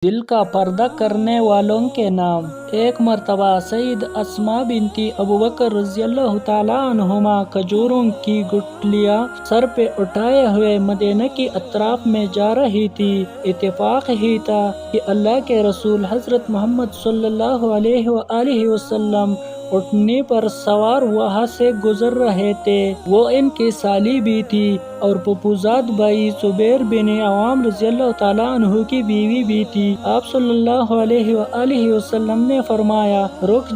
دل کا پردہ کرنے والوں کے نام۔ ایک مرتبہ سید اسماء بنتی ابوبکر رضی اللہ تعالیٰ عنہما کھجوروں کی گٹھلیاں سر پہ اٹھائے ہوئے مدینہ کی اطراف میں جا رہی تھی۔ اتفاق ہی تھا کہ اللہ کے رسول حضرت محمد صلی اللہ علیہ وآلہ وسلم اونٹنی پر سوار وہاں سے گزر رہے تھے۔ وہ ان کی سالی بھی تھی اور پھوپھوزاد بھائی زبیر بن عوام رضی اللہ تعالیٰ عنہ کی بیوی بھی تھی۔ آپ صلی اللہ علیہ وآلہ وسلم نے فرمایا، رک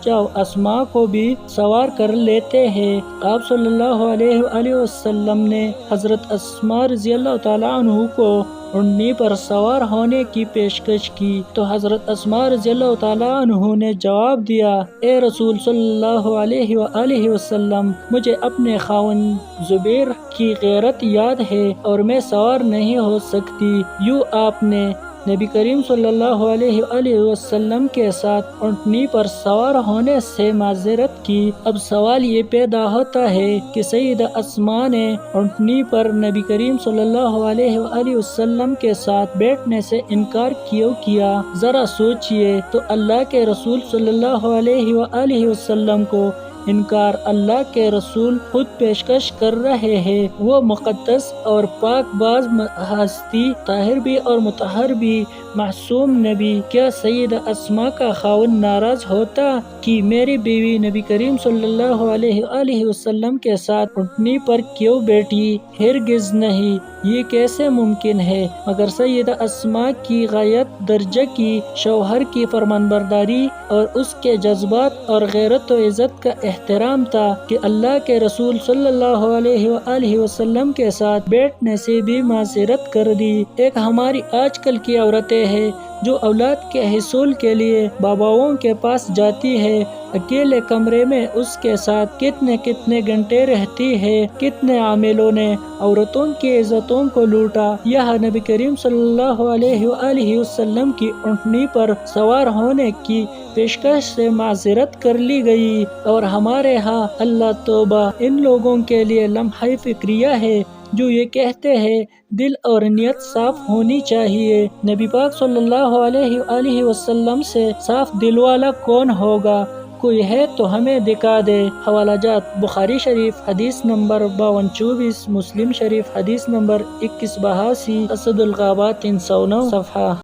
جاؤ، اسماء کو بھی سوار کر لیتے ہیں۔ آپ صلی اللہ علیہ وآلہ وسلم نے حضرت اسماء رضی اللہ تعالیٰ عنہ کو اونٹنی پر سوار ہونے کی پیشکش کی تو حضرت اسماء رضی اللہ تعالیٰ عنہ نے جواب دیا، اے رسول صلی اللہ علیہ وآلہ وسلم، مجھے اپنے خاوند زبیر کی غیرت یاد ہے اور میں سوار نہیں ہو سکتی۔ یوں آپ نے نبی کریم صلی اللہ علیہ وآلہ وسلم کے ساتھ اونٹنی پر سوار ہونے سے معذرت کی۔ اب سوال یہ پیدا ہوتا ہے کہ سیدہ اسماء نے اونٹنی پر نبی کریم صلی اللہ علیہ وآلہ وسلم کے ساتھ بیٹھنے سے انکار کیوں کیا؟ ذرا سوچئے تو اللہ کے رسول صلی اللہ علیہ وآلہ وسلم کو انکار اللہ کے رسول خود پیشکش کر رہے ہیں۔ وہ مقدس اور پاک باز ہستی، طاہر بھی اور مطہر بھی معصوم نبی، کیا سیدہ اسماء کا خاوند ناراض ہوتا کہ میری بیوی نبی کریم صلی اللہ علیہ وآلہ وسلم کے ساتھ اونٹنی پر کیوں بیٹھی؟ ہرگز نہیں، یہ کیسے ممکن ہے؟ مگر سیدہ اسماء کی غایت درجہ کی شوہر کی فرمانبرداری اور اس کے جذبات اور غیرت و عزت کا احترام تھا کہ اللہ کے رسول صلی اللہ علیہ وآلہ وسلم کے ساتھ بیٹھنے سے بھی معذرت کر دی۔ ایک ہماری آج کل کی عورتیں ہیں جو اولاد کے حصول کے لیے باباؤں کے پاس جاتی ہے، اکیلے کمرے میں اس کے ساتھ کتنے گھنٹے رہتی ہے۔ کتنے عاملوں نے عورتوں کی عزتوں کو لوٹا۔ یہاں نبی کریم صلی اللہ علیہ وآلہ وسلم کی اونٹنی پر سوار ہونے کی پیشکش سے معذرت کر لی گئی اور ہمارے ہاں اللہ توبہ ان لوگوں کے لیے لمحہ فکریہ ہے جو یہ کہتے ہیں دل اور نیت صاف ہونی چاہیے۔ نبی پاک صلی اللہ علیہ وآلہ وسلم سے صاف دل والا کون ہوگا؟ کوئی ہے تو ہمیں دکھا دے۔ حوالہ جات: بخاری شریف حدیث نمبر 5224، مسلم شریف حدیث نمبر 2182، اسد الغابات 309 صفحہ